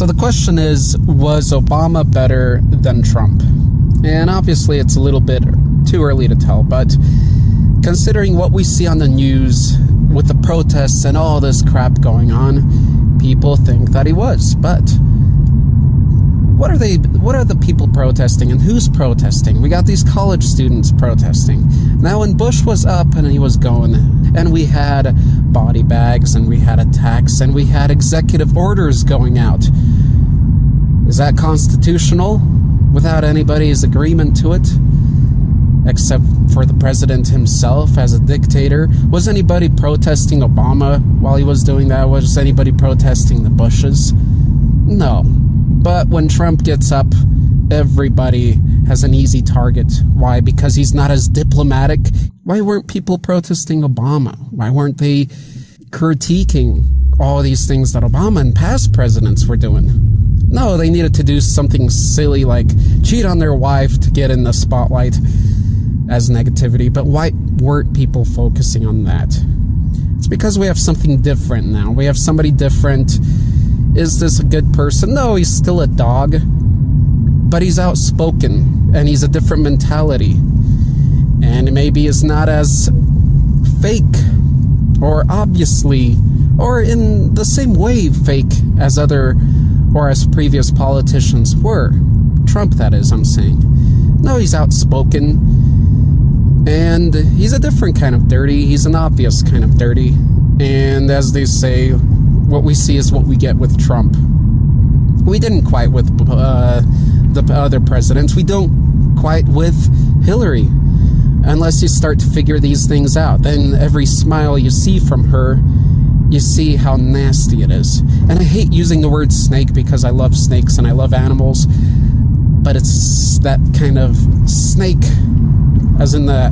So the question is, was Obama better than Trump? And obviously it's a little bit too early to tell, but considering what we see on the news with the protests and all this crap going on, people think that he was. But what are the people protesting, and who's protesting? We got these college students protesting. Now when Bush was up and he was going, and we had body bags, and we had attacks, and we had executive orders going out, is that constitutional without anybody's agreement to it? Except for the president himself as a dictator. Was anybody protesting Obama while he was doing that? Was anybody protesting the Bushes? No. But when Trump gets up, everybody has an easy target. Why? Because he's not as diplomatic. Why weren't people protesting Obama? Why weren't they critiquing all these things that Obama and past presidents were doing? No, they needed to do something silly like cheat on their wife to get in the spotlight as negativity. But why weren't people focusing on that? It's because we have something different now. We have somebody different. Is this a good person? No, he's still a dog, but he's outspoken, and he's a different mentality, and maybe is not as fake, or obviously, or in the same way fake as other, or as previous politicians were. Trump, that is, I'm saying. No, he's outspoken, and he's a different kind of dirty. He's an obvious kind of dirty, and as they say, what we see is what we get with Trump. We didn't quite with the other presidents. We don't quite with Hillary. Unless you start to figure these things out. Then every smile you see from her, you see how nasty it is. And I hate using the word snake because I love snakes and I love animals. But it's that kind of snake, as in the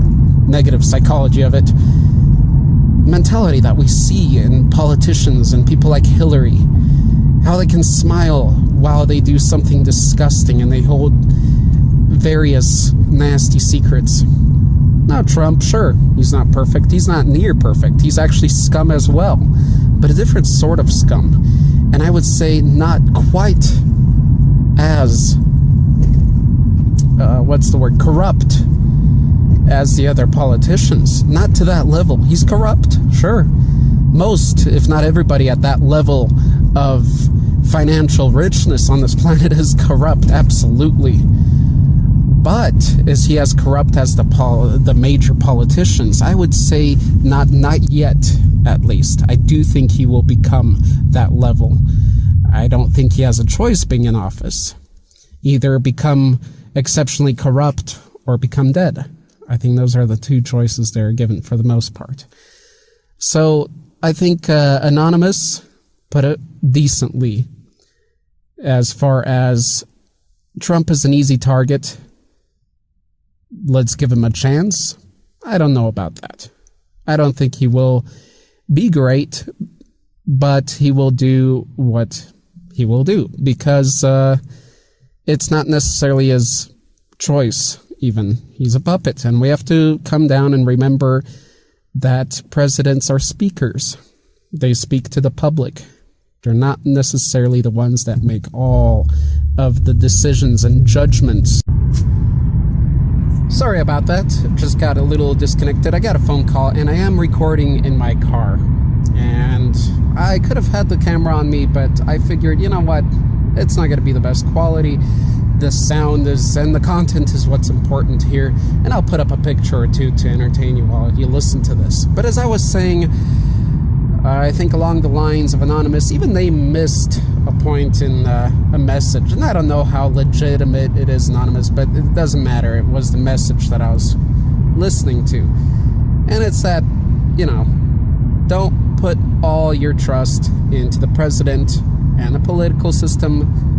negative psychology of it, mentality that we see in politicians and people like Hillary. How they can smile while they do something disgusting and they hold various nasty secrets. Now Trump, sure, he's not perfect. He's not near perfect. He's actually scum as well, but a different sort of scum. And I would say not quite as, corrupt as the other politicians. Not to that level. He's corrupt, sure. Most, if not everybody at that level of financial richness on this planet is corrupt, absolutely. But is he as corrupt as the major politicians? I would say not yet, at least. I do think he will become that level. I don't think he has a choice being in office. Either become exceptionally corrupt or become dead. I think those are the two choices they're given for the most part. So I think Anonymous put it decently as far as Trump is an easy target. Let's give him a chance. I don't know about that. I don't think he will be great, but he will do what he will do because it's not necessarily his choice even. He's a puppet, and we have to come down and remember that presidents are speakers. They speak to the public. They're not necessarily the ones that make all of the decisions and judgments. Sorry about that. Just got a little disconnected. I got a phone call, and I am recording in my car. And I could have had the camera on me, but I figured, you know what? It's not going to be the best quality. The sound is, and the content is what's important here. And I'll put up a picture or two to entertain you while you listen to this. But as I was saying, I think along the lines of Anonymous, even they missed a point in a message. And I don't know how legitimate it is, Anonymous, but it doesn't matter. It was the message that I was listening to. And it's that, you know, don't put all your trust into the president and the political system,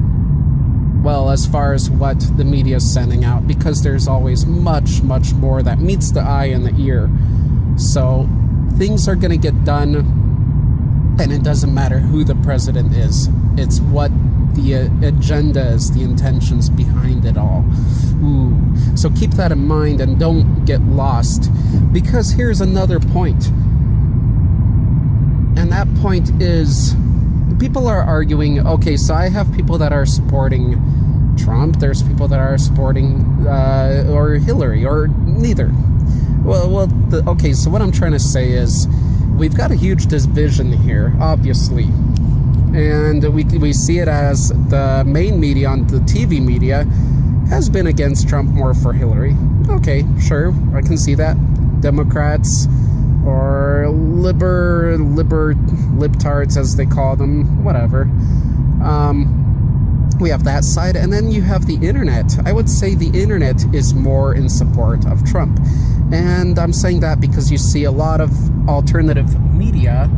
well, as far as what the media is sending out, because there's always much, much more that meets the eye and the ear. So things are going to get done, and it doesn't matter who the president is. It's what the agenda is, the intentions behind it all. Ooh. So keep that in mind and don't get lost, because here's another point. And that point is people are arguing, okay, so I have people that are supporting Trump, there's people that are supporting or Hillary, or neither. Okay, so what I'm trying to say is we've got a huge division here, obviously, and we see it as the main media on the TV media has been against Trump, more for Hillary. Okay, sure, I can see that. Democrats or libtards, as they call them, whatever. We have that side, and then you have the internet. I would say the internet is more in support of Trump. And I'm saying that because you see a lot of alternative media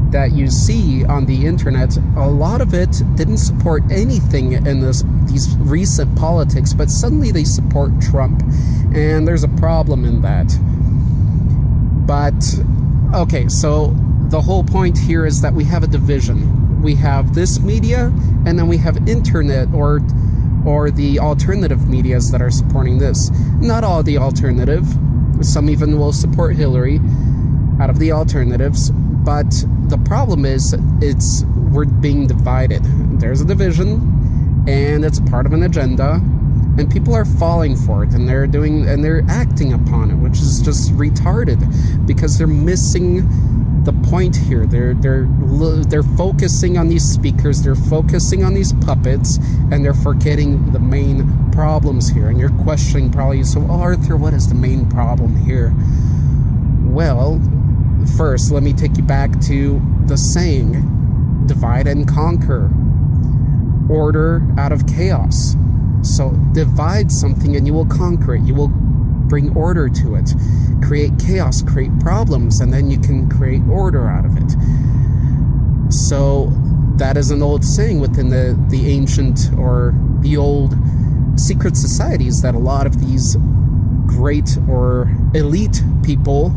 that you see on the internet, a lot of it didn't support anything in these recent politics, but suddenly they support Trump. And there's a problem in that. But, okay, so the whole point here is that we have a division. We have this media, and then we have internet or the alternative medias that are supporting this. Not all the alternative. Some even will support Hillary out of the alternatives. But the problem is we're being divided. There's a division, and it's part of an agenda, and people are falling for it, and they're acting upon it, which is just retarded, because they're missing the point here. They're focusing on these speakers, they're focusing on these puppets, and they're forgetting the main problems here. And you're questioning probably, so Arthur, what is the main problem here? Well, first, let me take you back to the saying, divide and conquer, order out of chaos. So divide something and you will conquer it. You will bring order to it. Create chaos, create problems, and then you can create order out of it. So that is an old saying within the ancient or the old secret societies, that a lot of these great or elite people,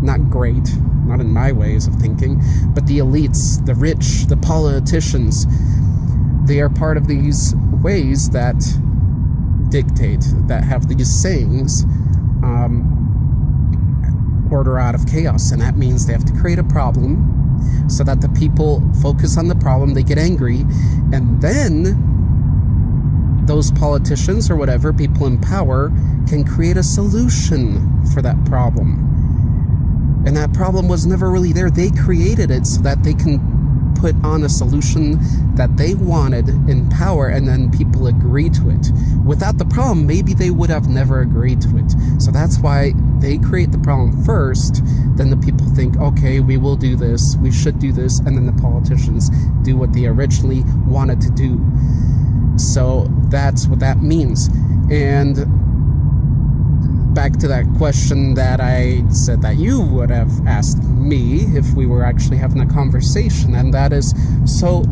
not great, not in my ways of thinking, but the elites, the rich, the politicians, they are part of these ways that dictate, that have these sayings, order out of chaos. And that means they have to create a problem so that the people focus on the problem, they get angry, and then those politicians or whatever, people in power, can create a solution for that problem. And that problem was never really there. They created it so that they can put on a solution that they wanted in power, and then people agree to it. Without the problem, maybe they would have never agreed to it. So that's why they create the problem first, then the people think, okay, we will do this, we should do this, and then the politicians do what they originally wanted to do. So that's what that means. And back to that question that I said that you would have asked me if we were actually having a conversation, and that is, so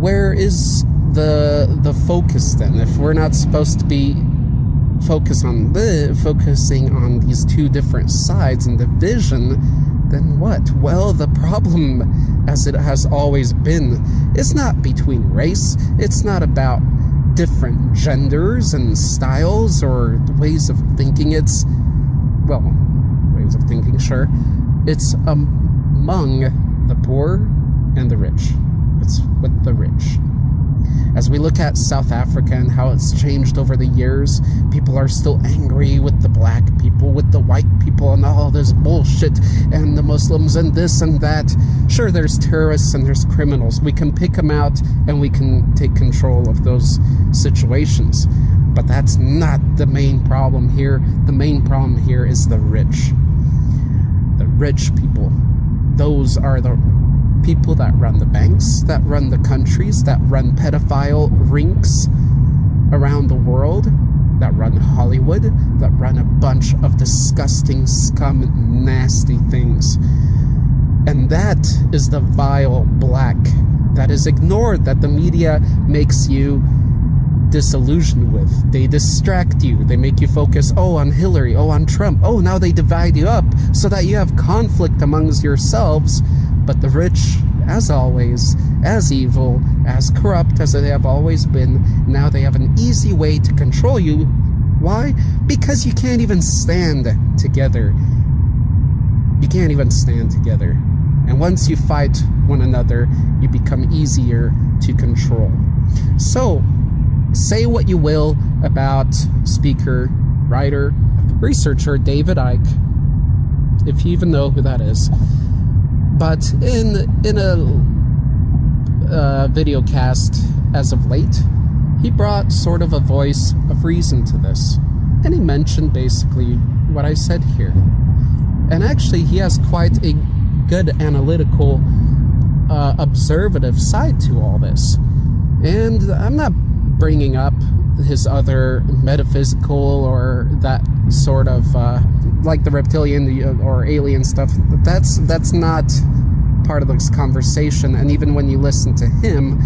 where is the focus then? If we're not supposed to be focusing on these two different sides and division, then what? Well, the problem, as it has always been, is not between race. It's not about different genders and styles or ways of thinking. It's, well, ways of thinking, sure. It's among the poor and the rich. It's with the rich. As we look at South Africa and how it's changed over the years, people are still angry with the black people, with the white people, and all this bullshit, and the Muslims, and this and that. Sure, there's terrorists and there's criminals. We can pick them out and we can take control of those situations. But that's not the main problem here. The main problem here is the rich. The rich people. Those are the people that run the banks, that run the countries, that run pedophile rinks around the world, that run Hollywood, that run a bunch of disgusting scum, nasty things. And that is the vile black that is ignored, that the media makes you disillusioned with. They distract you. They make you focus, oh, on Hillary, oh, on Trump. Oh, now they divide you up so that you have conflict amongst yourselves. But the rich, as always, as evil, as corrupt as they have always been, now they have an easy way to control you. Why? Because you can't even stand together. You can't even stand together. And once you fight one another, you become easier to control. So, say what you will about speaker, writer, researcher David Icke, if you even know who that is. But in a video cast as of late, he brought sort of a voice of reason to this. And he mentioned basically what I said here. And actually, he has quite a good analytical, observative side to all this. And I'm not bringing up his other metaphysical or that sort of, like the reptilian or alien stuff. That's not part of this conversation. And even when you listen to him,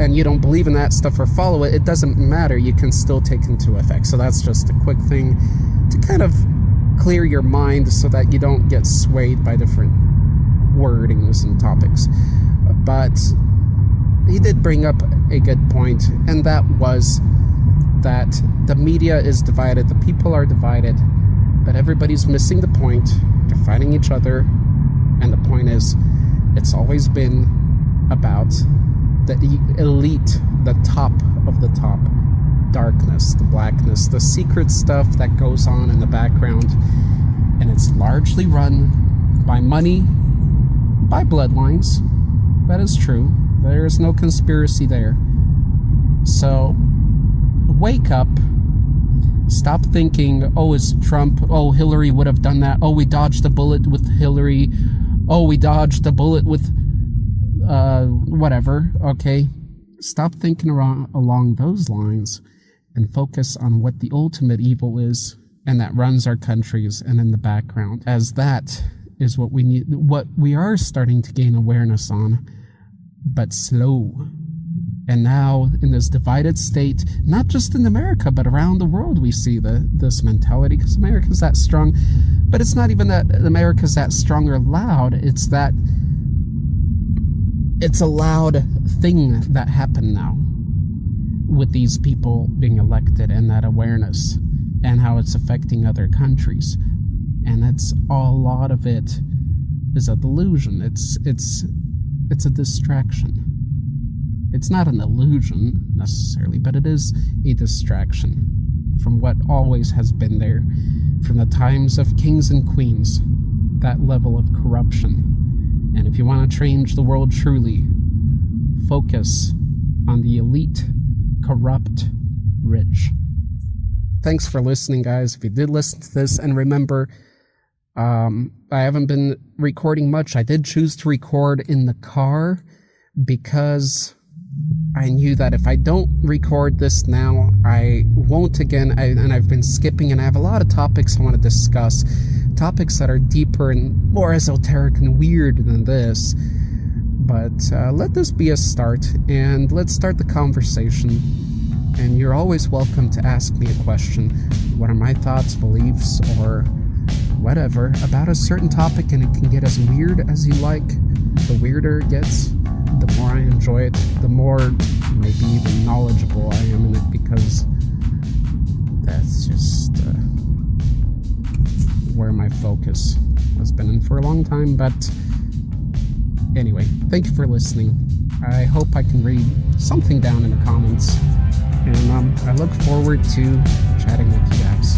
and you don't believe in that stuff or follow it, it doesn't matter. You can still take into effect. So that's just a quick thing to kind of clear your mind so that you don't get swayed by different wordings and topics. But he did bring up a good point, and that was that the media is divided, the people are divided, but everybody's missing the point. They're fighting each other, and the point is, it's always been about the elite, the top of the top, darkness, the blackness, the secret stuff that goes on in the background, and it's largely run by money, by bloodlines. That is true. There is no conspiracy there. So, wake up. Stop thinking, oh, it's Trump, oh, Hillary would have done that, oh, we dodged a bullet with Hillary, oh, we dodged a bullet with whatever, okay? Stop thinking along those lines and focus on what the ultimate evil is, and that runs our countries and in the background, as that is what we need, what we are starting to gain awareness on, but slow. And now, in this divided state, not just in America, but around the world, we see this mentality, because America's that strong. But it's not even that America's that strong or loud, it's that it's a loud thing that happened now with these people being elected, and that awareness and how it's affecting other countries. And that's a lot of it is a delusion. It's a distraction. It's not an illusion necessarily, but it is a distraction from what always has been there from the times of kings and queens, that level of corruption. And if you want to change the world truly, focus on the elite, corrupt, rich. Thanks for listening, guys. If you did listen to this, and remember, I haven't been recording much. I did choose to record in the car because I knew that if I don't record this now, I won't again, and I've been skipping, and I have a lot of topics I want to discuss, topics that are deeper and more esoteric and weird than this. But let this be a start, and let's start the conversation. And you're always welcome to ask me a question. What are my thoughts, beliefs, or whatever about a certain topic, and it can get as weird as you like. The weirder it gets, the more I enjoy it, the more maybe even knowledgeable I am in it, because that's just where my focus has been in for a long time. But anyway, thank you for listening. I hope I can read something down in the comments, and I look forward to chatting with you guys.